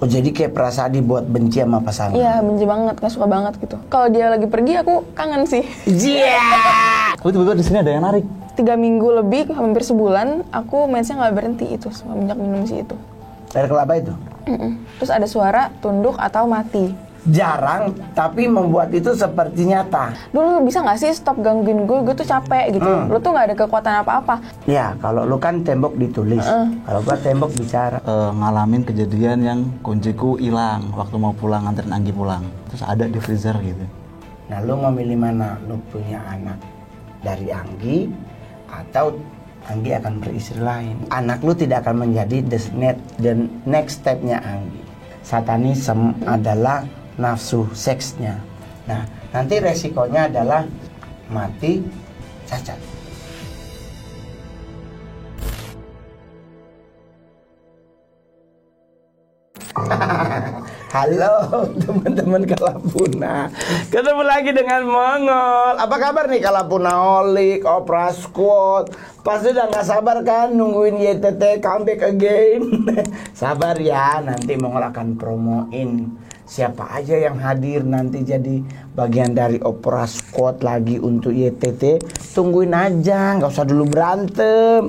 Oh jadi kayak perasaan dibuat benci sama pasangan? Iya, benci banget, gak suka banget gitu. Kalau dia lagi pergi aku kangen sih. Iya. Tapi tiba-tiba di sini ada yang narik. 3 minggu lebih, hampir sebulan, aku mensnya nggak berhenti itu semenjak minum si itu. Air kelapa itu? Terus ada suara tunduk atau mati. Jarang, tapi membuat itu seperti nyata. Dulu bisa nggak sih stop gangguin gue tuh capek gitu. Lu tuh nggak ada kekuatan apa-apa. Ya, kalau lu kan tembok ditulis, kalau gua tembok bicara. Ngalamin kejadian yang kunciku hilang waktu mau pulang, nganterin Anggi pulang. Terus ada di freezer gitu. Nah, lu memilih mana? Lu punya anak dari Anggi atau Anggi akan beristri lain? Anak lu tidak akan menjadi the next step-nya Anggi. Satanisme adalah nafsu seksnya. Nah, nanti resikonya adalah mati cacat. Halo teman-teman Kalapuna, ketemu lagi dengan Mongol. Apa kabar nih Kalapunaholik, Opera Squad? Pasti udah gak sabar kan nungguin YTT comeback again. Sabar ya, nanti Mongol akan promoin siapa aja yang hadir nanti jadi bagian dari Opera Squad lagi untuk YTT. Tungguin aja, gak usah dulu berantem.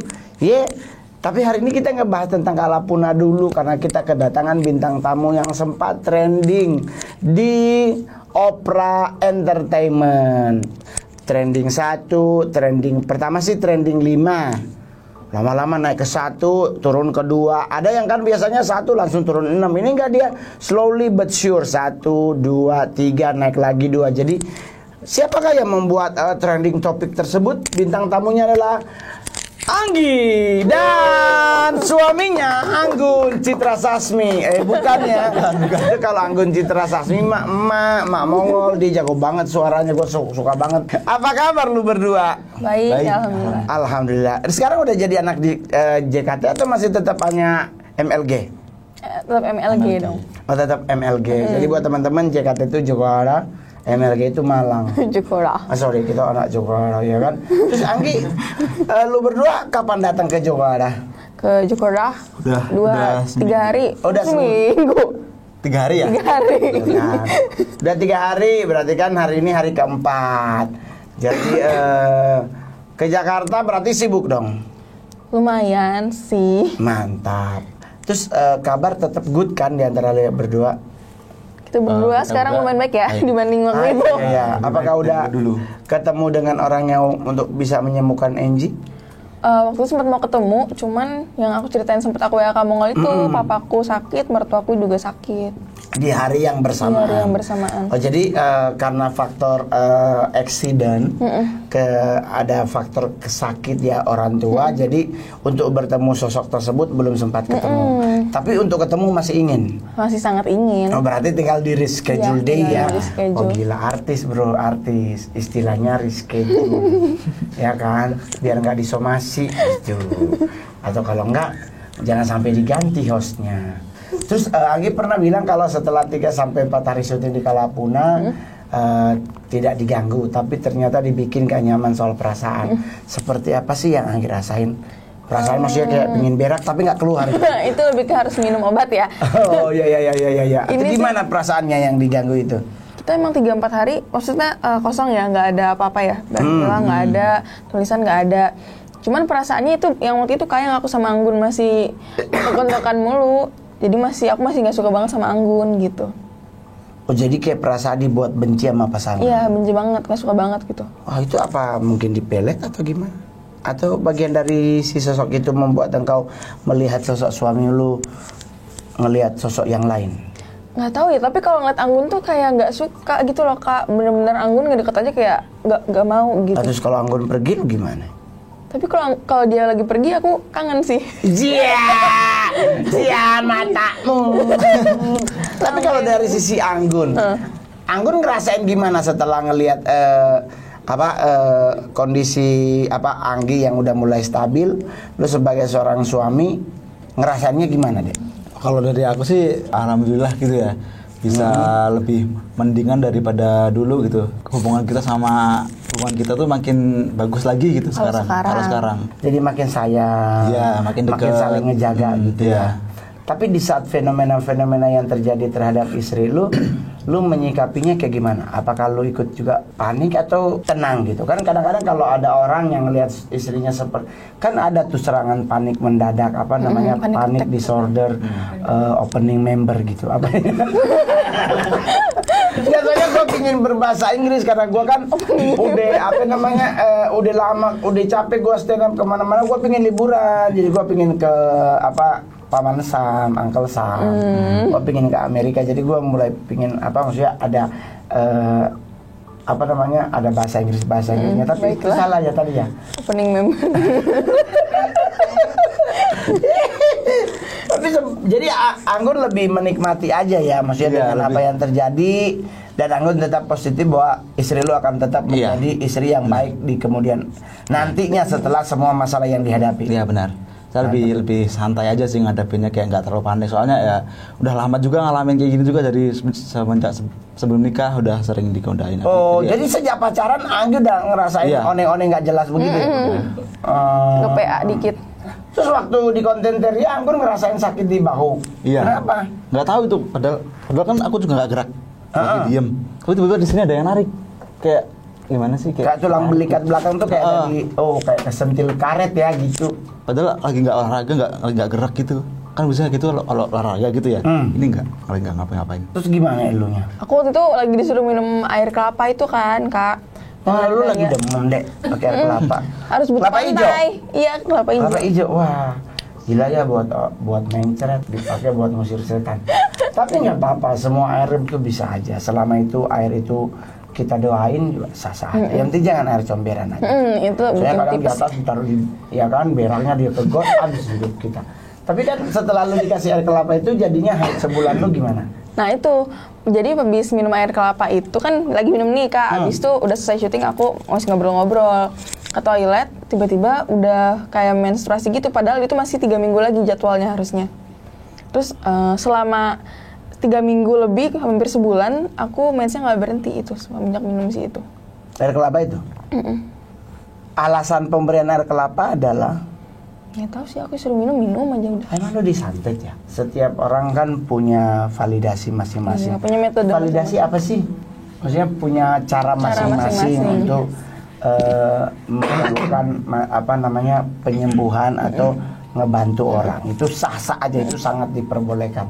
Tapi hari ini kita ngebahas tentang Kalapuna dulu karena kita kedatangan bintang tamu yang sempat trending di Opera Entertainment. Trending 1, trending pertama sih trending 5. Lama-lama naik ke 1, turun ke 2. Ada yang kan biasanya 1 langsung turun 6. Ini enggak, dia slowly but sure. 1, 2, 3 naik lagi 2. Jadi siapakah yang membuat trending topik tersebut? Bintang tamunya adalah Anggi dan suaminya Anggun Citra Sasmi. Bukan ya. Itu kalau Anggun Citra Sasmi mak Mongol, dia jago banget suaranya, gue suka banget. Apa kabar lu berdua? Baik. Alhamdulillah. Alhamdulillah. Sekarang udah jadi anak di JKT atau masih tetap hanya MLG? Tetap MLG dong. Oh, tetap MLG. Jadi buat teman-teman, JKT itu Jogara, MLG itu Malang. Jogara. Sorry, kita anak Jogara ya kan. Terus Anggi, lu berdua kapan datang ke Jogara? Ke Jogara Udah 3 hari. Oh, udah seminggu. 3 hari ya? 3 hari. Udah 3 hari, berarti kan hari ini hari keempat. Jadi ke Jakarta berarti sibuk dong. Lumayan sih. Mantap. Terus kabar tetap good kan di antara lu berdua? Kita berdua sekarang lumayan baik ya dibanding waktu itu. Iya. Apakah udah ketemu dengan orang yang untuk bisa menyembuhkan Angie? Waktu itu sempat mau ketemu, cuman yang aku ceritain sempat aku WA Mongol itu papaku sakit, mertuaku juga sakit. Di hari yang bersamaan. Di hari yang bersamaan. Oh jadi karena faktor accident, ada faktor kesakit ya orang tua, jadi untuk bertemu sosok tersebut belum sempat ketemu. Tapi untuk ketemu masih ingin. Masih sangat ingin. Oh berarti tinggal di reschedule day ya. Reschedule. Oh gila, artis bro, artis. Istilahnya reschedule. Ya kan, biar nggak disomasi gitu. Atau kalau nggak, jangan sampai diganti hostnya. Terus Anggi pernah bilang kalau setelah 3-4 hari syuting di Kalapuna tidak diganggu, tapi ternyata dibikin gak nyaman soal perasaan. Seperti apa sih yang Anggi rasain? Perasaan maksudnya kayak pengen berak tapi nggak keluar. Itu lebih ke harus minum obat ya. Oh iya. Itu gimana perasaannya yang diganggu itu? Kita emang 3-4 hari, maksudnya kosong ya, nggak ada apa-apa ya. Bilang nggak ada, tulisan nggak ada. Cuman perasaannya itu yang waktu itu kayak aku sama Anggun masih tekan-tekan mulu. Jadi aku masih nggak suka banget sama Anggun gitu. Oh jadi kayak perasaan dibuat benci sama pasangan? Iya, benci banget, nggak suka banget gitu. Oh itu apa mungkin dipelet atau gimana? Atau bagian dari si sosok itu membuat engkau melihat sosok suami lu ngelihat sosok yang lain? Nggak tahu ya, tapi kalau ngeliat Anggun tuh kayak nggak suka gitu loh Kak. Bener-bener Anggun ngedeket aja kayak nggak mau gitu. Terus kalau Anggun pergi lu gimana? Tapi kalau dia lagi pergi aku kangen sih. Iya matamu. Tapi kalau dari sisi Anggun, Anggun ngerasain gimana setelah ngelihat kondisi Anggi yang udah mulai stabil, lu sebagai seorang suami ngerasainnya gimana deh? Kalau dari aku sih alhamdulillah gitu ya, bisa lebih mendingan daripada dulu gitu. Hubungan kita tuh makin bagus lagi gitu sekarang. Kalau sekarang. Jadi makin sayang. Iya, makin dekat. Makin saling ngejaga gitu ya. Tapi di saat fenomena-fenomena yang terjadi terhadap istri lu menyikapinya kayak gimana? Apakah lu ikut juga panik atau tenang gitu? Kan kadang-kadang kalau ada orang yang lihat istrinya seperti, kan ada tuh serangan panik mendadak, apa namanya, panik disorder, opening member gitu, apa? Biasanya gue pingin berbahasa Inggris karena gue kan udah apa namanya, udah lama, udah capek gue stand up kemana-mana, gue pingin liburan, jadi gue pingin ke apa, Paman Sam, Uncle Sam, gue pingin ke Amerika, jadi gue mulai pingin apa, maksudnya ada apa namanya, ada bahasa Inggrisnya, tapi itu salah ya tadi ya. Opening member. Tapi jadi Anggun lebih menikmati aja ya, maksudnya dengan apa yang terjadi, dan Anggun tetap positif bahwa istri lu akan tetap menjadi istri yang baik di kemudian nantinya setelah semua masalah yang dihadapi. Iya benar. Saya lebih santai aja sih ngadepinnya, kayak nggak terlalu panik, soalnya ya udah lama juga ngalamin kayak gini juga, dari semenjak sebelum nikah udah sering digodain. Oh, jadi sejak pacaran Anggun udah ngerasain one-one nggak jelas begitu. Ke PA dikit. Terus waktu di kontenter ya Anggun ngerasain sakit di bahu. Iya. Kenapa? Nggak tahu itu, padahal kan aku juga nggak gerak, lagi diem. Tapi tiba-tiba di sini ada yang narik, kayak gimana sih, Kayak tulang belikat belakang tuh kayak ada di, kayak kesentil karet ya gitu. Padahal lagi nggak olahraga, nggak gerak gitu. Kan biasanya gitu kalau olahraga gitu ya. Ini nggak ngapa-ngapain. Terus gimana elunya? Aku waktu itu lagi disuruh minum air kelapa itu kan, Kak. Wah, lu lagi demam dek pakai air kelapa. Harus butuh kelapa hijau. Iya, kelapa hijau. Kelapa hijau, wah gila ya, buat mencret, dipakai buat ngusir setan. Tapi nggak apa-apa, semua air itu bisa aja. Selama itu air itu kita doain juga sah-sah aja. Yang penting jangan air comberan aja. Itu Saya bikin kadang di tipes. atas ditaruh di, ya kan, beraknya dia ke got, habis hidup kita. Tapi kan setelah lu dikasih air kelapa itu jadinya sebulan lu gimana? Nah itu, jadi habis minum air kelapa itu kan lagi minum nih Kak, habis itu udah selesai syuting aku masih ngobrol-ngobrol ke toilet, tiba-tiba udah kayak menstruasi gitu, padahal itu masih 3 minggu lagi jadwalnya harusnya. Terus selama 3 minggu lebih, hampir sebulan, aku mensnya nggak berhenti itu semenjak minum si itu. Air kelapa itu? Alasan pemberian air kelapa adalah? Nggak tahu sih, aku suruh minum aja udah. Emang lu disantet ya? Setiap orang kan punya validasi masing-masing. Iya, punya metode validasi apa sih? Maksudnya punya cara masing-masing untuk melakukan apa namanya, penyembuhan atau ngebantu orang. Itu sah-sah aja, itu sangat diperbolehkan.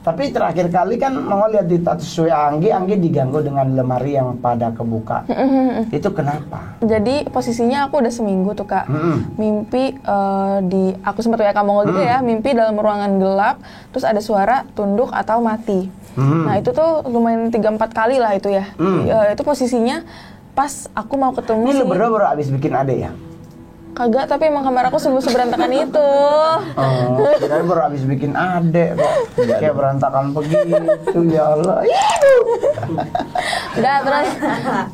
Tapi terakhir kali kan mau lihat di status WA Anggi diganggu dengan lemari yang pada kebuka. Itu kenapa? Jadi posisinya aku udah seminggu tuh Kak. Mimpi aku sempat WA kamu gitu ya, mimpi dalam ruangan gelap, terus ada suara tunduk atau mati. Nah itu tuh lumayan 3-4 kali lah itu ya. Itu posisinya pas aku mau ketemu. Ini lu berdua baru abis bikin ade ya? Kagak, tapi emang kamar aku seberantakan itu. Kirain baru habis bikin adek kok. Kayak berantakan begitu, ya Allah.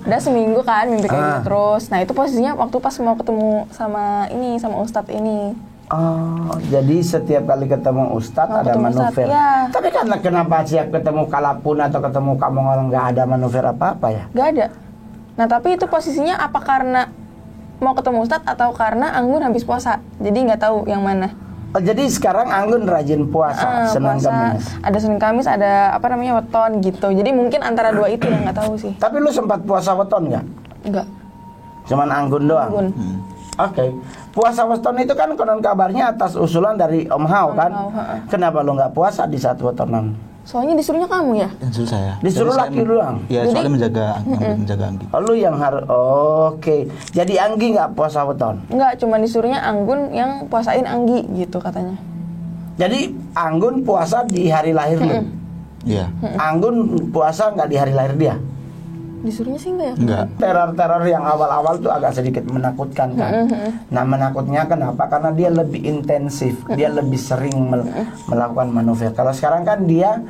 Udah seminggu kan mimpi kayak gitu terus. Nah itu posisinya waktu pas mau ketemu sama Ustadz ini. Oh, jadi setiap kali ketemu Ustadz ada manuver. Ya. Tapi karena kenapa siap ketemu Kalapun atau ketemu kamu orang nggak ada manuver apa-apa ya? Nggak ada. Nah tapi itu posisinya apa karena mau ketemu Ustadz atau karena Anggun habis puasa, jadi nggak tahu yang mana. Oh, jadi sekarang Anggun rajin puasa, Senin Kamis. Ada Senin Kamis, ada apa namanya, weton gitu. Jadi mungkin antara dua itu yang nggak tahu sih. Tapi lu sempat puasa weton nggak? Nggak. Cuman Anggun doang. Anggun. Oke. Puasa weton itu kan konon kabarnya atas usulan dari Om Hao kan? Kenapa lu nggak puasa di saat wetonan? Soalnya disuruhnya kamu ya? Yang suruh saya. Disuruh laki doang? Iya, soalnya menjaga Anggi. Oh, lu yang harus. Oke. Jadi Anggi nggak puasa weton? Nggak, cuma disuruhnya Anggun yang puasain Anggi gitu katanya. Jadi Anggun puasa di hari lahir lu? Iya. Anggun puasa nggak di hari lahir dia? Disuruhnya sih enggak ya? Enggak. Teror-teror yang awal-awal tuh agak sedikit menakutkan kan. Nah, menakutnya kenapa? Karena dia lebih intensif, dia lebih sering melakukan manuver. Kalau sekarang kan dia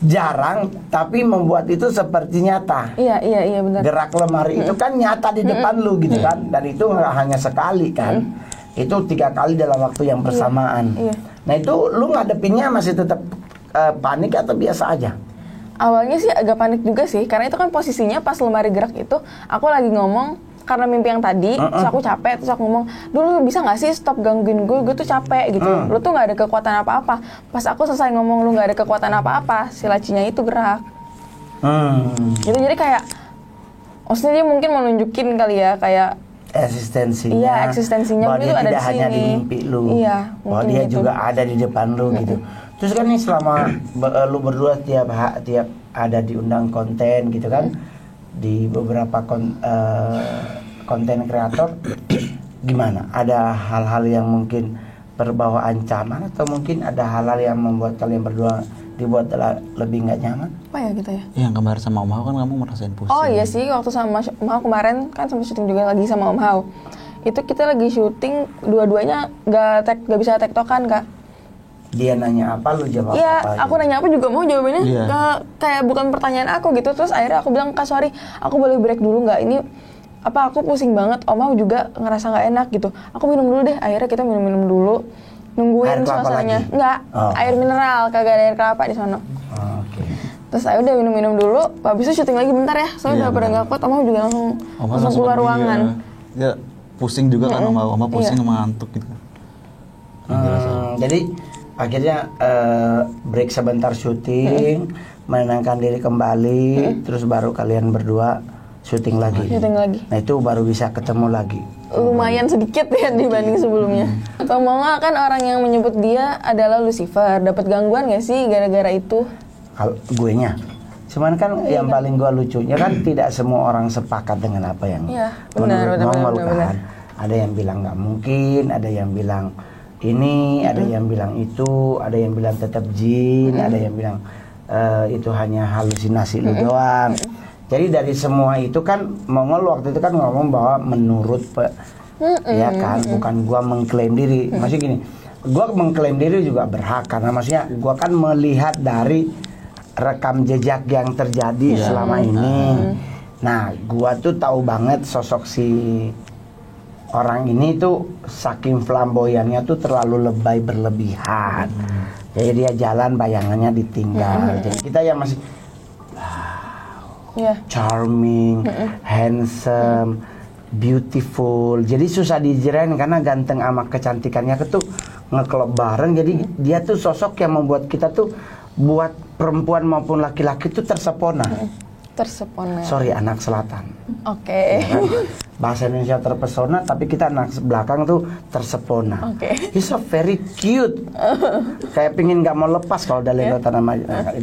jarang, tapi membuat itu seperti nyata. Iya benar. Gerak lemari itu kan nyata di depan lu gitu kan. Dan itu nggak hanya sekali kan. Itu 3 kali dalam waktu yang bersamaan. Iya. Nah itu lu ngadepinnya masih tetap panik atau biasa aja? Awalnya sih agak panik juga sih, karena itu kan posisinya pas lemari gerak itu, aku lagi ngomong karena mimpi yang tadi, terus aku capek, terus aku ngomong, "Dulu bisa nggak sih stop gangguin gue tuh capek gitu. Lu tuh nggak ada kekuatan apa-apa." Pas aku selesai ngomong lu nggak ada kekuatan apa-apa, si lacinya itu gerak. Gitu, jadi kayak maksudnya dia mungkin mau nunjukin kali ya kayak eksistensinya. Iya, eksistensinya bahwa itu dia ada tidak di hanya sini. di mimpi lu. Iya, bahwa mungkin dia gitu. juga ada di depan lu gitu. Terus kan nih selama lu berdua tiap ada diundang konten gitu kan di beberapa konten kreator, gimana? Ada hal-hal yang mungkin berbau ancaman atau mungkin ada hal-hal yang membuat kalian berdua dibuat lebih nggak nyaman? Apa ya gitu ya? Yang kemarin sama Om Hao kan kamu merasain pusing. Oh iya sih, waktu sama Om Hao kemarin kan sampai syuting juga lagi sama Om Hao. Itu kita lagi syuting, dua-duanya gak bisa tektokan, Kak. Dia nanya apa, lu jawab Iya, apa? aku nanya apa juga mau jawabannya kayak bukan pertanyaan aku gitu. Terus akhirnya aku bilang, "Kak, sorry, aku boleh break dulu nggak? Ini apa, aku pusing banget. Om Hao juga ngerasa nggak enak gitu. Aku minum dulu deh." Akhirnya kita minum dulu, nungguin Air kelapa suasananya. lagi? Enggak, Oh. air mineral, kagak ada air kelapa di sana. Oke. Terus saya udah minum dulu, habis itu syuting lagi bentar ya. Soalnya udah pada nggak kuat, Om Hao juga langsung keluar ruangan. Ya pusing juga kan Om Hao pusing sama ngantuk gitu. Jadi akhirnya break sebentar syuting, menenangkan diri kembali, terus baru kalian berdua syuting lagi. Syuting lagi. Nah itu baru bisa ketemu lagi. Lumayan sedikit ya dibanding sebelumnya. Bang Monga kan orang yang menyebut dia adalah Lucifer. Dapat gangguan gak sih gara-gara itu? Kalau gue nya, cuman kan yang paling gue lucunya kan tidak semua orang sepakat dengan apa yang menurut Mongol kan. Ada yang bilang nggak mungkin, ada yang bilang ini, ada yang bilang itu, ada yang bilang tetap jin, ada yang bilang itu hanya halusinasi lu doang. Jadi dari semua itu kan Mongol waktu itu kan ngomong bahwa menurut ya kan, bukan gua mengklaim diri. Maksudnya gini, gua mengklaim diri juga berhak karena maksudnya gua kan melihat dari rekam jejak yang terjadi selama ini. Nah, gua tuh tahu banget sosok si orang ini tuh saking flamboyannya tuh terlalu lebay berlebihan. Jadi dia jalan bayangannya ditinggal. Jadi kita yang masih charming, handsome, beautiful. Jadi susah dijerain karena ganteng sama kecantikannya tuh ngeklop bareng. Jadi dia tuh sosok yang membuat kita tuh buat perempuan maupun laki-laki tuh tersepona. Tersepona. Sorry, anak selatan. Oke. Ya kan? Bahasa Indonesia terpesona, tapi kita anak belakang tuh tersepona. He's so very cute. Kayak pingin nggak mau lepas kalau udah lihat nama.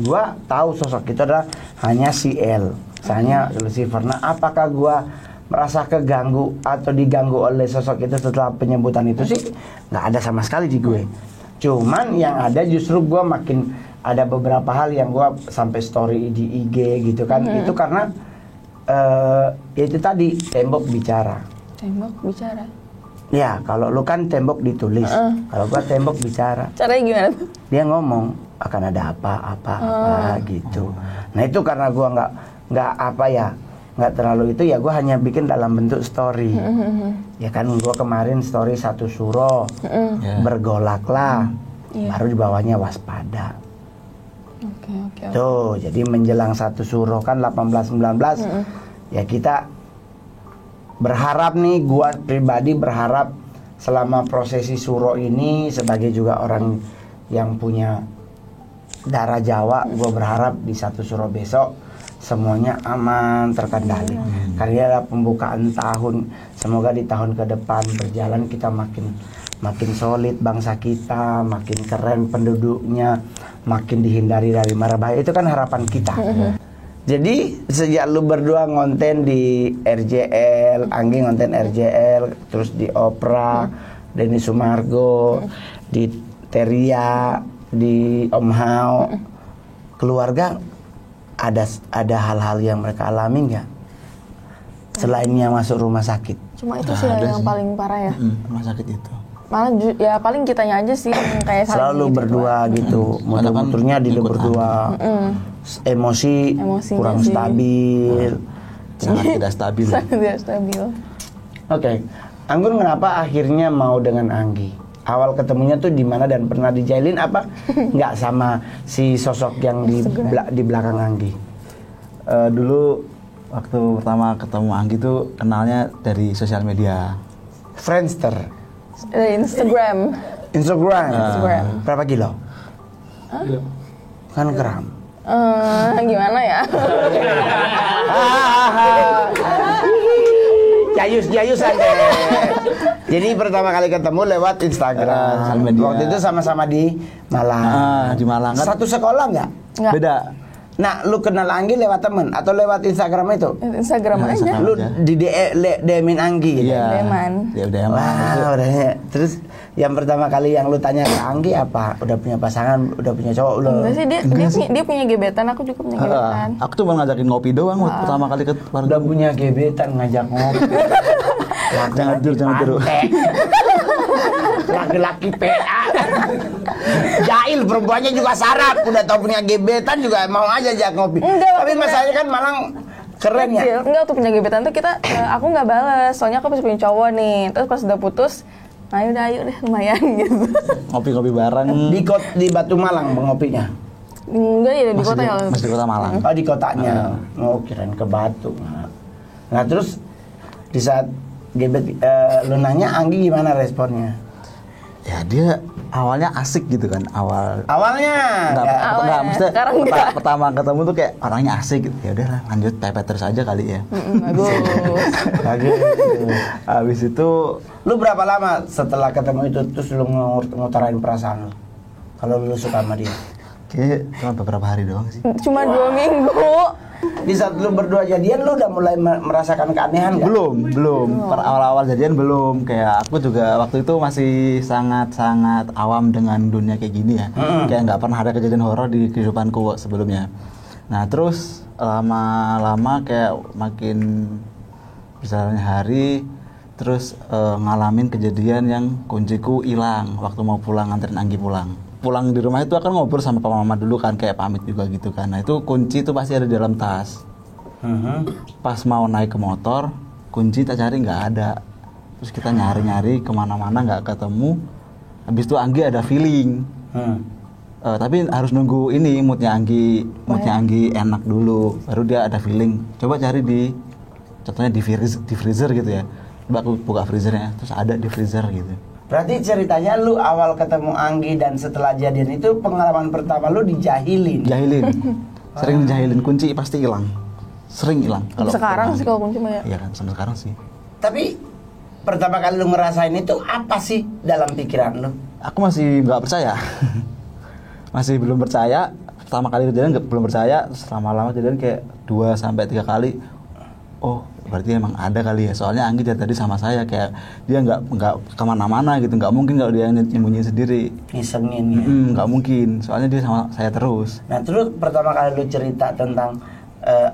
Gua tahu sosok itu adalah hanya si L, hanya Lucifer. Nah, apakah gua merasa keganggu atau diganggu oleh sosok itu setelah penyebutan itu sih? Nggak ada sama sekali di gue. Cuman yang ada justru gua makin ada beberapa hal yang gua sampai story di IG gitu kan. Itu karena itu tadi tembok bicara. Tembok bicara. Ya, kalau lu kan tembok ditulis. Kalau gua tembok bicara. Caranya gimana tuh? Dia ngomong akan ada apa gitu. Nah, itu karena gua nggak apa ya, nggak terlalu itu ya, gua hanya bikin dalam bentuk story. Ya kan, gua kemarin story 1 suro. Bergolaklah. Baru di bawahnya waspada. Oke. Tuh, jadi menjelang 1 suro kan 18-19. Ya kita berharap nih, gua pribadi berharap selama prosesi suro ini sebagai juga orang yang punya darah Jawa, gua berharap di 1 suro besok semuanya aman, terkendali. Karena ada pembukaan tahun, semoga di tahun ke depan berjalan kita makin solid bangsa kita, makin keren penduduknya, makin dihindari dari mara bahaya. Itu kan harapan kita. Jadi sejak lu berdua ngonten di RJL, Anggi ngonten RJL, terus di Opera, Denny Sumargo, di Teria, di Om Hao, keluarga ada hal-hal yang mereka alami nggak? Selainnya masuk rumah sakit. Cuma itu sih yang paling parah ya. Rumah sakit itu. Malah ya paling kitanya aja sih yang kayak selalu gitu, berdua gitu. Motor-motornya di berdua. Emosi kurang stabil. Sangat tidak stabil. Sangat tidak stabil. Oke. Anggun kenapa akhirnya mau dengan Anggi? Awal ketemunya tuh di mana dan pernah dijailin apa? Nggak sama si sosok yang di belakang Anggi. Dulu waktu pertama ketemu Anggi tuh kenalnya dari sosial media. Friendster. Instagram. Instagram. Berapa kilo? Kan gram. Gimana ya? Jayus-jayusan deh. Jadi pertama kali ketemu lewat Instagram. Waktu itu sama-sama di Malang. Di Malang kan. Satu sekolah nggak? Nggak. Beda. Nah, lu kenal Anggi lewat temen atau lewat Instagram itu? Instagram aja. Instagram. Lu di DM-in Anggi gitu? Iya. DM-an. Ya udah emang. Wah, udah ya. Terus yang pertama kali yang lu tanya ke Anggi apa? Udah punya pasangan, udah punya cowok belum? Enggak sih, dia punya gebetan, aku juga punya gebetan. Aku cuma ngajakin ngopi doang waktu pertama kali ke Udah punya gebetan ngajak ngopi. Jangan tidur. Laki-laki PA. Jahil, perempuannya juga sarap. Udah tau punya gebetan juga mau aja ajak ngopi. Enggak, Tapi masalahnya kan Malang keren ya. Kecil. Enggak, waktu punya gebetan tuh kita aku nggak bales, soalnya aku masih punya cowok nih. Terus pas udah putus, ayo deh lumayan gitu. ngopi-ngopi bareng. Di Batu Malang ngopinya. Enggak ya di kota ya. Masih di kota Malang. Oh, di kotanya. Oh, kirain ke Batu. Nah, terus di saat gebet lu nanya Anggi gimana responnya? Ya dia awalnya asik gitu kan Awalnya enggak mesti sekarang enggak. pertama ketemu tuh kayak orangnya asik gitu. Ya udahlah lanjut pepet terus aja kali ya. Bagus. Habis itu lu berapa lama setelah ketemu itu terus lu ngutarain perasaan lu? Kalau lu suka sama dia? kayak cuma beberapa hari doang sih. Cuma 2 minggu. Di saat lu berdua jadian lu udah mulai merasakan keanehan nggak? Belum. Per awal-awal jadian belum. Kayak aku juga waktu itu masih sangat-sangat awam dengan dunia kayak gini ya. Kayak nggak pernah ada kejadian horor di kehidupanku sebelumnya. Nah terus lama-lama kayak makin berjalannya hari, terus ngalamin kejadian yang kunciku hilang waktu mau pulang nganterin Anggi pulang. Pulang di rumah itu akan ngobrol sama papa mama dulu kan, kayak pamit juga gitu kan. Nah itu kunci itu pasti ada di dalam tas. Pas mau naik ke motor, kunci tak cari nggak ada. Terus kita nyari-nyari kemana-mana nggak ketemu. Habis itu Anggi ada feeling. Tapi harus nunggu ini moodnya Anggi enak dulu, baru dia ada feeling. Coba cari contohnya di freezer gitu ya. Coba aku buka freezernya, terus ada di freezer gitu. Berarti ceritanya lu awal ketemu Anggi dan setelah jadian itu pengalaman pertama lu dijahilin. Sering dijahilin, kunci pasti hilang. Sering hilang. Sekarang sih kalau kunci mah ya. Iya kan, sampai sekarang sih. Tapi pertama kali lu ngerasain itu apa sih dalam pikiran lu? Aku masih nggak percaya. Masih belum percaya. Pertama kali kejadian belum percaya, lama-lama kejadian kayak 2-3 kali. Oh, berarti emang ada kali ya. Soalnya Anggi dari tadi sama saya, kayak dia nggak kemana-mana gitu. Nggak mungkin kalau dia nyembunyi sendiri. Ngisengin ya? Nggak mungkin. Soalnya dia sama saya terus. Nah terus pertama kali lu cerita tentang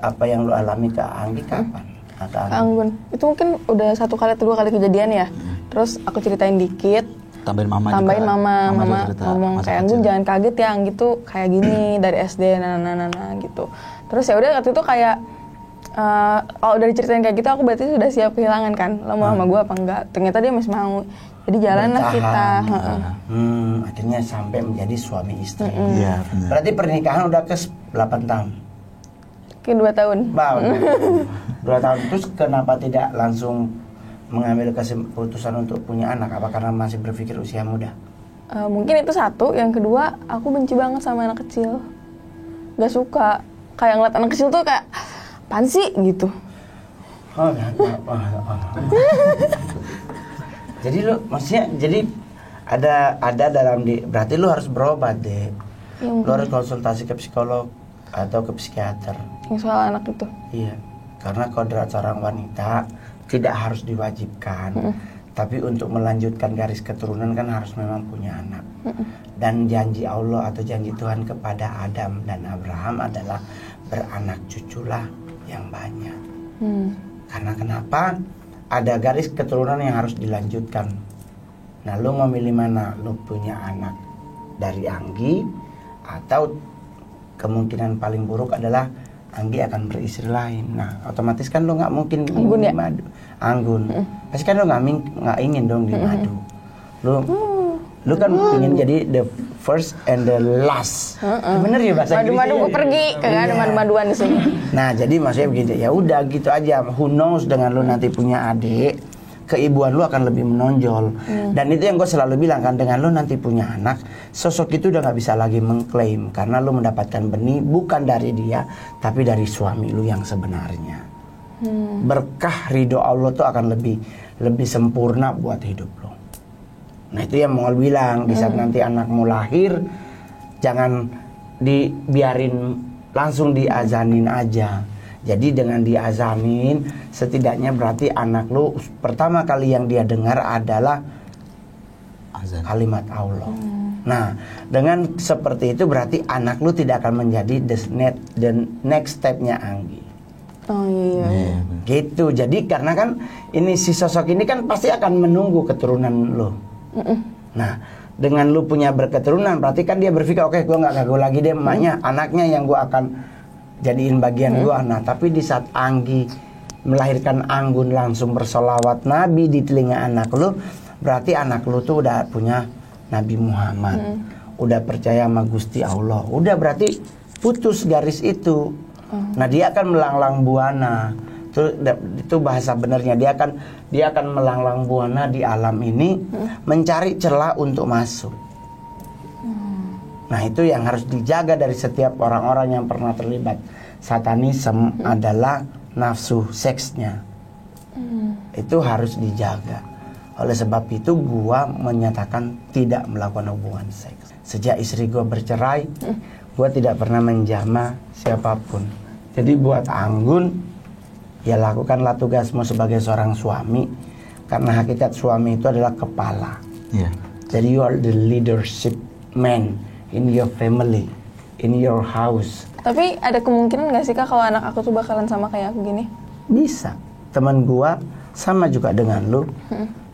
apa yang lu alami ke Anggi kapan? Anggun. Itu mungkin udah 1 kali atau 2 kali kejadian ya. Terus aku ceritain dikit. Tambahin mama ngomong kayak Anggun jangan kaget ya, Anggi tuh kayak gini dari SD gitu. Terus ya udah waktu itu kayak kalau udah diceritain kayak gitu aku berarti sudah siap kehilangan kan. Lo mau sama gue apa enggak? Ternyata dia masih mau. Jadi jalanlah kita. Akhirnya sampai menjadi suami istri. Iya benar. Berarti pernikahan udah ke 8 tahun. Ke 2 tahun. 2 tahun. Terus kenapa tidak langsung mengambil keputusan untuk punya anak? Apa karena masih berpikir usia muda? Mungkin itu satu. Yang kedua, aku benci banget sama anak kecil. Gak suka. Kayak ngeliat anak kecil tuh kayak apaan sih gitu. Jadi lu maksudnya jadi ada dalam berarti lu harus berobat deh. Lu harus konsultasi ke psikolog atau ke psikiater. Yang soal anak itu. Iya. Karena kodrat seorang wanita tidak harus diwajibkan. Tapi untuk melanjutkan garis keturunan kan harus memang punya anak. Dan janji Allah atau janji Tuhan kepada Adam dan Abraham adalah beranak cuculah yang banyak. Karena kenapa? Ada garis keturunan yang harus dilanjutkan. Nah, lu memilih mana? Lu punya anak dari Anggi atau kemungkinan paling buruk adalah Anggi akan beristri lain. Nah, otomatis kan lu nggak mungkin Anggun ya? madu. Anggun. Pasti kan lu nggak ingin dong di madu. Lu kan ingin jadi the first and the last. Bener ya bahasa Inggrisnya? Madu-madu gue pergi, kagak ada madu-maduan di sini. Nah, jadi maksudnya begitu. Ya udah gitu aja. Who knows dengan lu nanti punya adik, keibuan lu akan lebih menonjol. Dan itu yang gue selalu bilang kan, dengan lu nanti punya anak, sosok itu udah nggak bisa lagi mengklaim karena lu mendapatkan benih bukan dari dia, tapi dari suami lu yang sebenarnya. Berkah ridho Allah tuh akan lebih sempurna buat hidup lu. Nah itu yang Mongol bilang, di saat nanti anakmu lahir, jangan dibiarin, langsung diazanin aja. Jadi dengan diazanin, setidaknya berarti anak lu pertama kali yang dia dengar adalah Azan. kalimat Allah. Nah dengan seperti itu berarti anak lu tidak akan menjadi the next stepnya Anggi. Oh iya. Gitu. Jadi karena kan ini si sosok ini kan pasti akan menunggu keturunan lu. Nah, dengan lu punya berketurunan, berarti kan dia berpikir, oke, gue nggak gagal lagi deh emaknya, anaknya yang gue akan jadiin bagian gue. Nah, tapi di saat Anggi melahirkan Anggun langsung bersolawat Nabi di telinga anak lu, berarti anak lu tuh udah punya Nabi Muhammad, udah percaya sama Gusti Allah, udah berarti putus garis itu. Nah, dia akan melanglang buana. Itu bahasa benernya, dia akan melanglang buana di alam ini, mencari celah untuk masuk. Nah itu yang harus dijaga dari setiap orang-orang yang pernah terlibat satanisme adalah nafsu seksnya. Itu harus dijaga. Oleh sebab itu gua menyatakan tidak melakukan hubungan seks. Sejak istri gua bercerai, gua tidak pernah menjamah siapapun. Jadi buat Anggun, ya lakukanlah tugasmu sebagai seorang suami, karena hakikat suami itu adalah kepala. Jadi you are the leadership man in your family, in your house. Tapi ada kemungkinan nggak sih Kak kalau anak aku tuh bakalan sama kayak aku gini? Bisa. Teman gua sama juga dengan lu,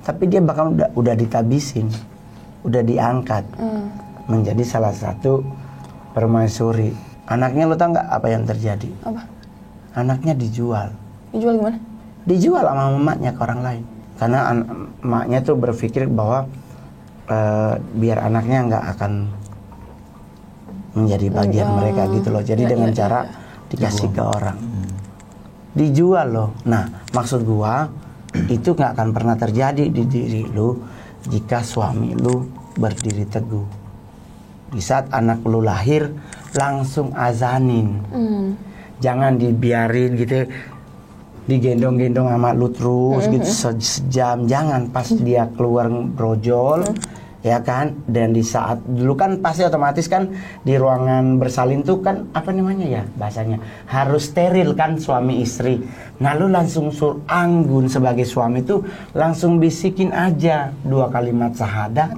tapi dia bakal udah ditabisin, udah diangkat menjadi salah satu permaisuri. Anaknya lu tau nggak apa yang terjadi? Apa? Anaknya dijual. Dijual gimana? Dijual sama emaknya ke orang lain. Karena emaknya tuh berpikir bahwa biar anaknya nggak akan menjadi bagian mereka gitu loh. Jadi dengan cara dikasih ke orang. Dijual loh. Nah maksud gua itu nggak akan pernah terjadi di diri lu jika suami lu berdiri teguh. Di saat anak lu lahir langsung azanin. Jangan dibiarin gitu, digendong-gendong sama lu terus gitu sejam. Jangan, pas dia keluar brojol, ya kan. Dan di saat dulu kan pasti otomatis kan di ruangan bersalin tuh kan apa namanya ya bahasanya, harus steril kan suami istri. Nah lu langsung suruh Anggun sebagai suami tuh langsung bisikin aja 2 kalimat syahadat,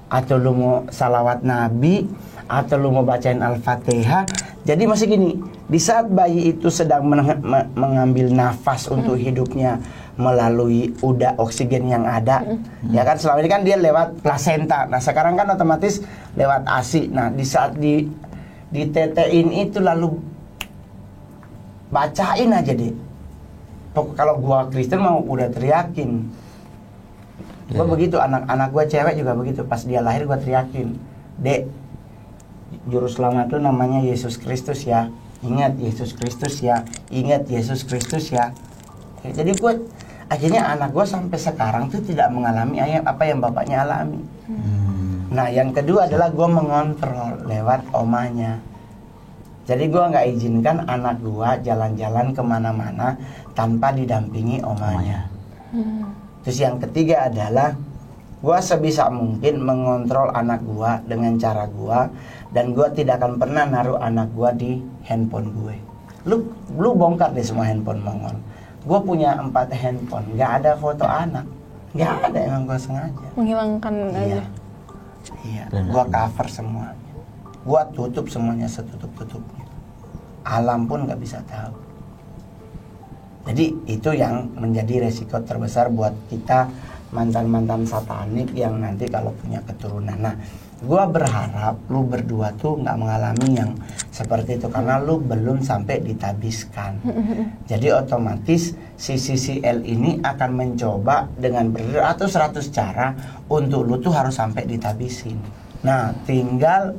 atau lu mau salawat Nabi, atau lu mau bacain Al-Fatihah. Jadi masih gini, di saat bayi itu sedang mengambil nafas untuk hidupnya melalui oksigen yang ada, ya kan selama ini kan dia lewat plasenta. Nah sekarang kan otomatis lewat ASI. Nah di saat ditetein itu lalu bacain aja deh. Kalau gua Kristen mau udah teriakin. Gua begitu, anak gua cewek juga begitu. Pas dia lahir gua teriakin, Dek, juru selamat lu namanya Yesus Kristus ya. Ingat Yesus Kristus ya. Ingat Yesus Kristus ya. Jadi gue akhirnya anak gue sampai sekarang tuh tidak mengalami apa yang bapaknya alami. Nah yang kedua adalah gue mengontrol lewat omanya. Jadi gue nggak izinkan anak gue jalan-jalan kemana-mana tanpa didampingi omanya. Terus yang ketiga adalah gue sebisa mungkin mengontrol anak gue dengan cara gue, dan gue tidak akan pernah naruh anak gue di handphone gue. Lu bongkar deh semua handphone Mongol. Gue punya 4 handphone, nggak ada foto anak, nggak ada, emang gue sengaja menghilangkan aja. Iya, gue cover semuanya, gue tutup semuanya setutup-tutupnya. Alam pun nggak bisa tahu. Jadi itu yang menjadi resiko terbesar buat kita mantan-mantan satanik yang nanti kalau punya keturunan. Nah, gue berharap lu berdua tuh nggak mengalami yang seperti itu karena lu belum sampai ditabiskan. Jadi otomatis si CCL ini akan mencoba dengan beratus-ratus cara untuk lu tuh harus sampai ditabisin. Nah, tinggal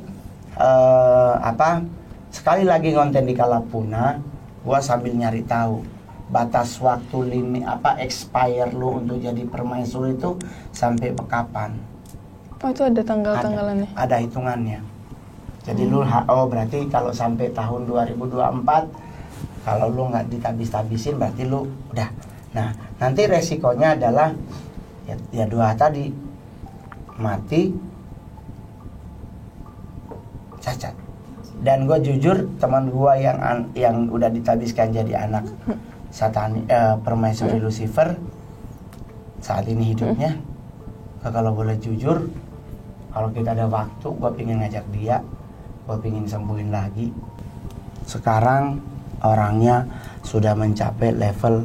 sekali lagi konten di Kalapuna, gua sambil nyari tahu batas waktu expire lu untuk jadi permaisuri itu sampai kapan. Oh, itu ada tanggal-tanggalannya. Ada hitungannya. Jadi lu berarti kalau sampai tahun 2024 kalau lu nggak ditabis-tabisin berarti lu udah. Nah, nanti resikonya adalah ya dua tadi, mati, cacat. Dan gue jujur, teman gue yang udah ditabiskan jadi anak permaisuri Lucifer saat ini hidupnya, kalau boleh jujur, kalau kita ada waktu, gue pengen ngajak dia, gue pengen sembuhin lagi. Sekarang orangnya sudah mencapai level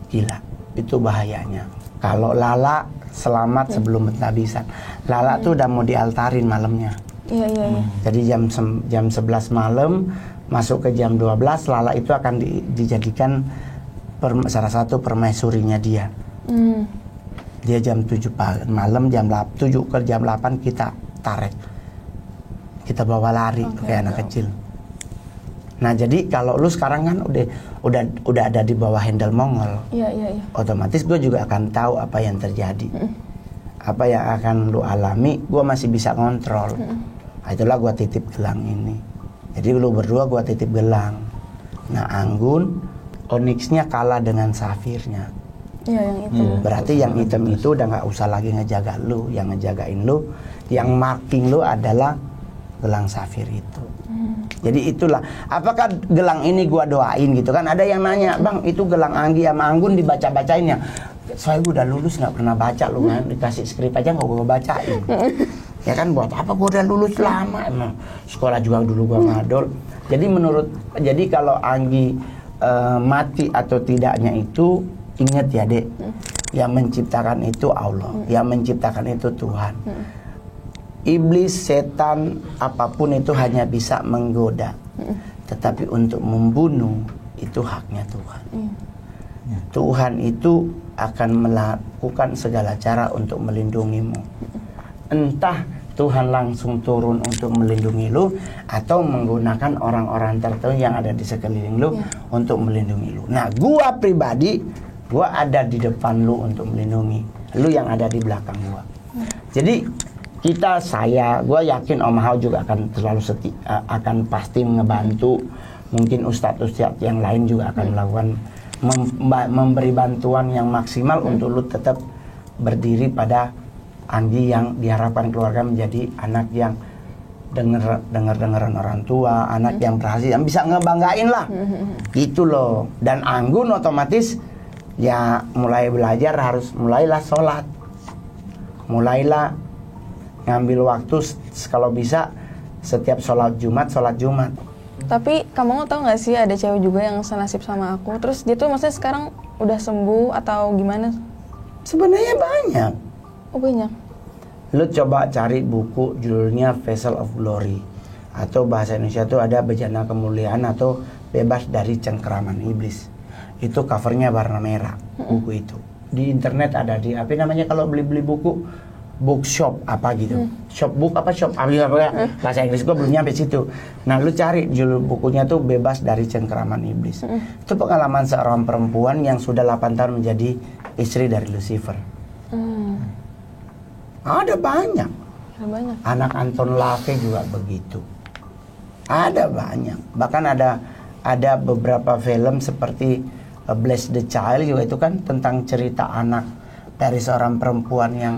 gila, itu bahayanya. Kalau Lala selamat sebelum pentabisan, Lala tuh udah mau dialtarin malamnya. Iya. Jadi jam 11 malam masuk ke jam 12, Lala itu akan dijadikan salah satu permaisurinya dia. Dia jam 7 malam, jam 7 ke jam 8 kita tarik, kita bawa lari kayak anak kecil. Nah, jadi kalau lu sekarang kan udah ada di bawah handle Mongol. Iya. Otomatis gue juga akan tahu apa yang terjadi. Apa yang akan lu alami, gue masih bisa ngontrol. Nah, itulah gue titip gelang ini. Jadi lu berdua gue titip gelang. Nah, Anggun onyxnya kalah dengan safirnya. Iya, yang itu. Berarti yang hitam itu udah nggak usah lagi ngejaga lu. Yang ngejagain lu, yang marking lu adalah gelang safir itu. Jadi itulah, apakah gelang ini gua doain gitu kan? Ada yang nanya, bang itu gelang Anggi sama Anggun dibaca-bacainnya. Soalnya gua udah lulus nggak pernah baca, lu kan dikasih skrip aja nggak gua bacain. Ya kan, buat apa gua udah lulus lama, emang sekolah juga dulu gua ngadol. Jadi kalau Anggi mati atau tidaknya itu, ingat ya dek, yang menciptakan itu Allah, yang menciptakan itu Tuhan. Iblis, setan, apapun itu hanya bisa menggoda. Tetapi untuk membunuh, itu haknya Tuhan. Tuhan itu akan melakukan segala cara untuk melindungimu. Entah Tuhan langsung turun untuk melindungi lu, atau menggunakan orang-orang tertentu yang ada di sekeliling lu untuk melindungi lu. Nah, gua pribadi, gua ada di depan lu untuk melindungi. Lu yang ada di belakang gua. Jadi gue yakin Om Hao juga akan selalu akan pasti ngebantu. Mungkin ustadz-ustadz yang lain juga akan melakukan memberi bantuan yang maksimal untuk lu tetap berdiri pada Anggi yang diharapkan keluarga menjadi anak yang dengeran orang tua, anak yang berhasil, yang bisa ngebanggain lah. Gitu loh. Dan Anggun otomatis ya mulai belajar mulailah sholat, mulailah ngambil waktu kalau bisa setiap sholat Jumat. Tapi kamu tahu nggak sih ada cewek juga yang senasib sama aku, terus dia tuh maksudnya sekarang udah sembuh atau gimana? Sebenarnya banyak. Oh, banyak. Lu coba cari buku judulnya Vessel of Glory, atau bahasa Indonesia tuh ada Bejana Kemuliaan atau Bebas dari Cengkeraman Iblis. Itu covernya warna merah, buku itu. Di internet ada, di apa namanya kalau beli buku, bookshop apa gitu, shop book apa shop apa bahasa Inggris gue belum nyampe situ. Nah, lu cari judul bukunya tuh Bebas dari Cengkeraman Iblis. Itu pengalaman seorang perempuan yang sudah 8 tahun menjadi istri dari Lucifer. Ada banyak. Anak Anton LaVey juga begitu. Ada banyak. Bahkan ada beberapa film seperti Bless the Child juga, itu kan tentang cerita anak dari seorang perempuan yang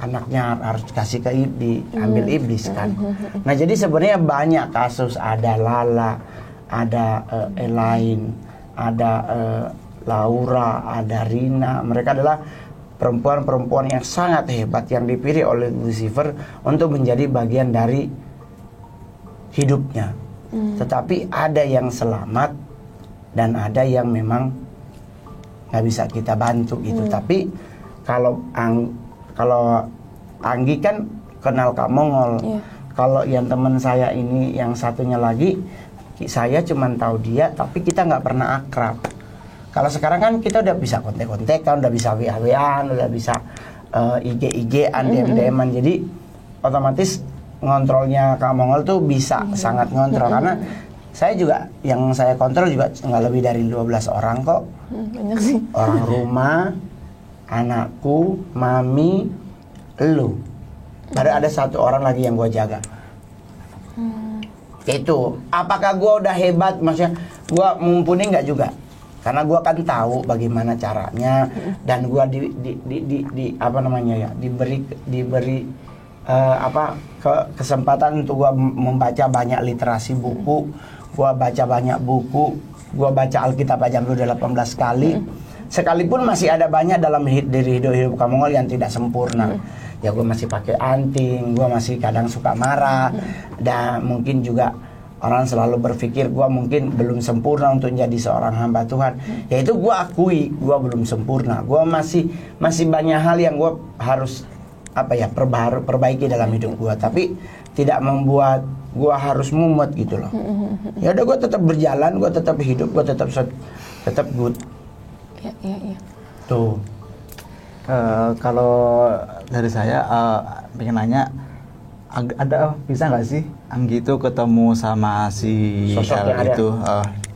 anaknya harus kasih diambil iblis kan. Nah, jadi sebenarnya banyak kasus, ada Lala, ada Elaine, ada Laura, ada Rina. Mereka adalah perempuan-perempuan yang sangat hebat yang dipilih oleh Lucifer untuk menjadi bagian dari hidupnya. Tetapi ada yang selamat dan ada yang memang nggak bisa kita bantu gitu. Tapi kalau Anggi kan kenal Kak Mongol. Kalau yang teman saya ini yang satunya lagi, saya cuma tahu dia, tapi kita nggak pernah akrab. Kalau sekarang kan kita udah bisa kontek-kontekan, udah bisa WA-WAan, udah bisa IG-IG-an, DM-DM-an. Jadi otomatis ngontrolnya Kak Mongol tuh bisa sangat ngontrol karena saya juga yang saya kontrol juga nggak lebih dari 12 orang kok. Banyak sih. Orang rumah, anakku, mami, lu. Ada satu orang lagi yang gue jaga. Itu. Apakah gue udah hebat? Maksudnya gue mumpuni nggak juga? Karena gue kan tahu bagaimana caranya dan gue diberi kesempatan untuk gue membaca banyak literasi buku. Gue baca banyak buku. Gue baca Alkitab aja udah 18 kali. Sekalipun masih ada banyak dalam diri hidup Kak Mongol yang tidak sempurna. Ya gue masih pakai anting, gue masih kadang suka marah, dan mungkin juga orang selalu berpikir gue mungkin belum sempurna untuk jadi seorang hamba Tuhan. Yaitu gue akui gue belum sempurna, gue masih banyak hal yang gue harus perbaiki dalam hidup gue. Tapi tidak membuat gue harus mumet gitu loh. Ya udah gue tetap berjalan, gue tetap hidup, gue tetap good. Iya. Tuh. Kalau dari saya pengen nanya, ada bisa nggak sih Anggi itu ketemu sama si sosok L yang ada itu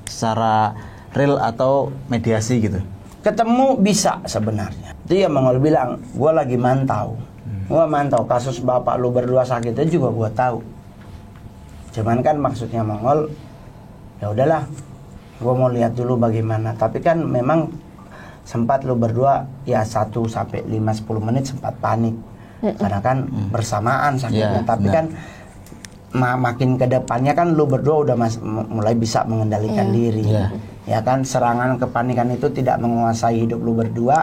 secara real atau mediasi gitu? Ketemu bisa sebenarnya. Itu ya Mongol bilang, gue lagi mantau. Gue mantau kasus bapak lu berdua sakit itu juga gue tahu. Cuman kan maksudnya Mongol, ya udahlah, gue mau lihat dulu bagaimana. Tapi kan memang sempat lu berdua ya 1 sampai 5-10 menit sempat panik. Karena kan bersamaan sakitnya. Tapi kan makin ke depannya kan lu berdua udah mulai bisa mengendalikan diri. Ya kan, serangan kepanikan itu tidak menguasai hidup lu berdua.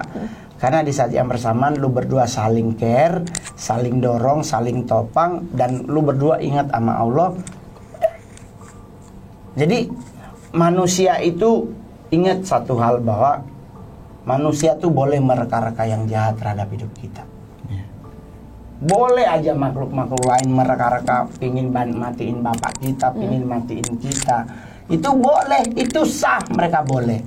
Karena di saat yang bersamaan lu berdua saling care, saling dorong, saling topang, dan lu berdua ingat sama Allah. Jadi manusia itu ingat satu hal, bahwa manusia tuh boleh mereka-reka yang jahat terhadap hidup kita. Boleh aja makhluk-makhluk lain mereka-reka pingin matiin bapak kita, pingin matiin kita. Itu boleh, itu sah, mereka boleh.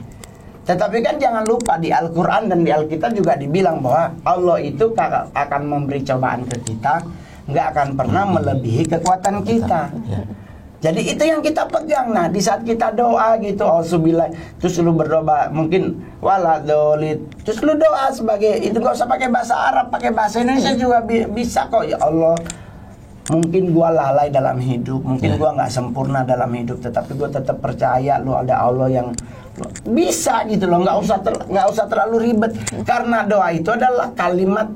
Tetapi kan jangan lupa di Al-Quran dan di Alkitab juga dibilang bahwa Allah itu akan memberi cobaan ke kita, nggak akan pernah melebihi kekuatan kita. Jadi itu yang kita pegang. Nah di saat kita doa gitu, auzubillah, terus lu berdoa mungkin waladolid, terus lu doa sebagai itu, nggak usah pakai bahasa Arab, pakai bahasa Indonesia juga bisa kok. Ya Allah, mungkin gua lalai dalam hidup, mungkin gua nggak sempurna dalam hidup, tetapi gua tetap percaya lu ada Allah yang bisa gitu loh. Nggak usah terlalu ribet, karena doa itu adalah kalimat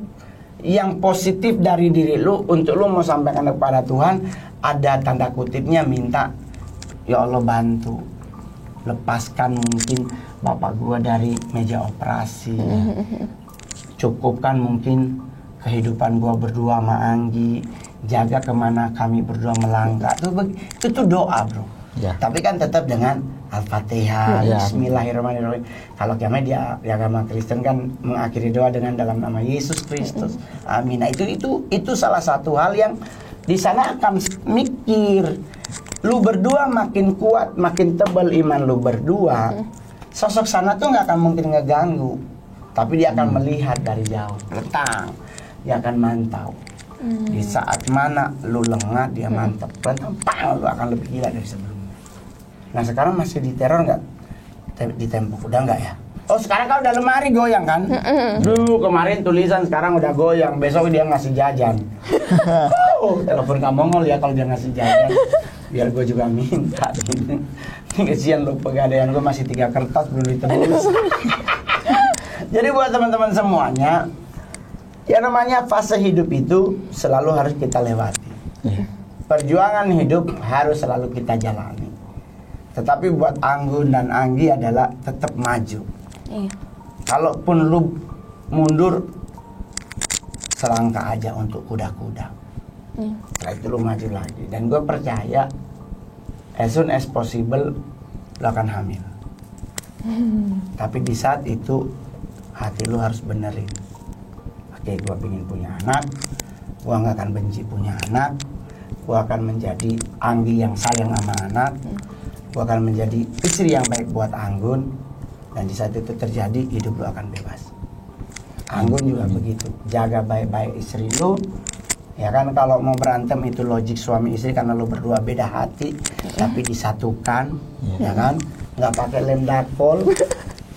yang positif dari diri lu untuk lu mau sampaikan kepada Tuhan. Ada tanda kutipnya, minta ya Allah bantu lepaskan mungkin bapak gua dari meja operasi, cukupkan mungkin kehidupan gua berdua sama Anggi, jaga kemana kami berdua melangkah. Itu tuh doa bro. Tapi kan tetap dengan Al-Fatihah, Bismillahirrahmanirrahim. Kalau kami di agama Kristen kan mengakhiri doa dengan dalam nama Yesus Kristus. Amin. Nah, itu salah satu hal yang di sana akan mikir. Lu berdua makin kuat, makin tebal iman lu berdua. Sosok sana tuh nggak akan mungkin ngeganggu, tapi dia akan melihat dari jauh, rentang. Dia akan mantau. Di saat mana lu lengah, dia mantap. Rentang, lu akan lebih gila dari sebelumnya. Nah sekarang masih diteror nggak? Ditembok udah nggak ya? Oh sekarang kan udah lemari goyang kan? Dulu kemarin tulisan, sekarang udah goyang. Besok dia ngasih jajan. Telepon Kak Mongol ya kalau dia ngasih jajan, biar gue juga minta. Kesian lu, pegadaian gue masih 3 kertas belum ditebus. Jadi buat teman-teman semuanya, yang namanya fase hidup itu selalu harus kita lewati. Perjuangan hidup harus selalu kita jalani. Tetapi buat Anggun dan Anggi adalah tetap maju. Kalaupun lu mundur, selangkah aja untuk kuda-kuda. Setelah itu lu maju lagi. Dan gue percaya as soon as possible lu akan hamil. Tapi di saat itu hati lu harus benerin. Oke, gue pengen punya anak, gue gak akan benci punya anak, gue akan menjadi Anggi yang sayang sama anak, gue akan menjadi istri yang baik buat Anggun. Dan di saat itu terjadi, hidup lu akan bebas. Anggun juga begitu, jaga baik-baik istri lu, Ya kan kalau mau berantem itu logik suami istri karena lu berdua beda hati tapi disatukan, ya kan? Nggak pakai lem dakpol,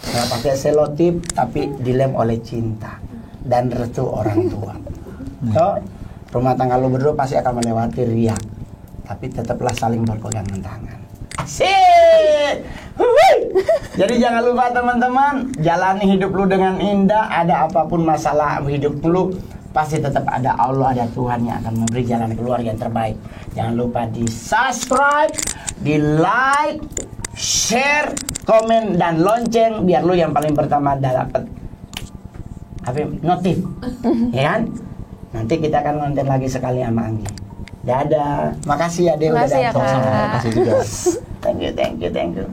nggak pakai selotip tapi dilem oleh cinta dan restu orang tua. So, rumah tangga lu berdua pasti akan melewati riak, tapi tetaplah saling berpegangan tangan. Asik. Jadi jangan lupa teman-teman, jalani hidup lu dengan indah. Ada apapun masalah hidup lu, pasti tetap ada Allah, ada Tuhan yang akan memberi jalan keluar yang terbaik. Jangan lupa di subscribe, di like, share, komen, dan lonceng biar lu yang paling pertama dapat notif, ya kan? Nanti kita akan konten lagi sekali sama Anggi. Dadah, makasih ya Dewa. Makasih ya, Kak. Makasih juga. Thank you.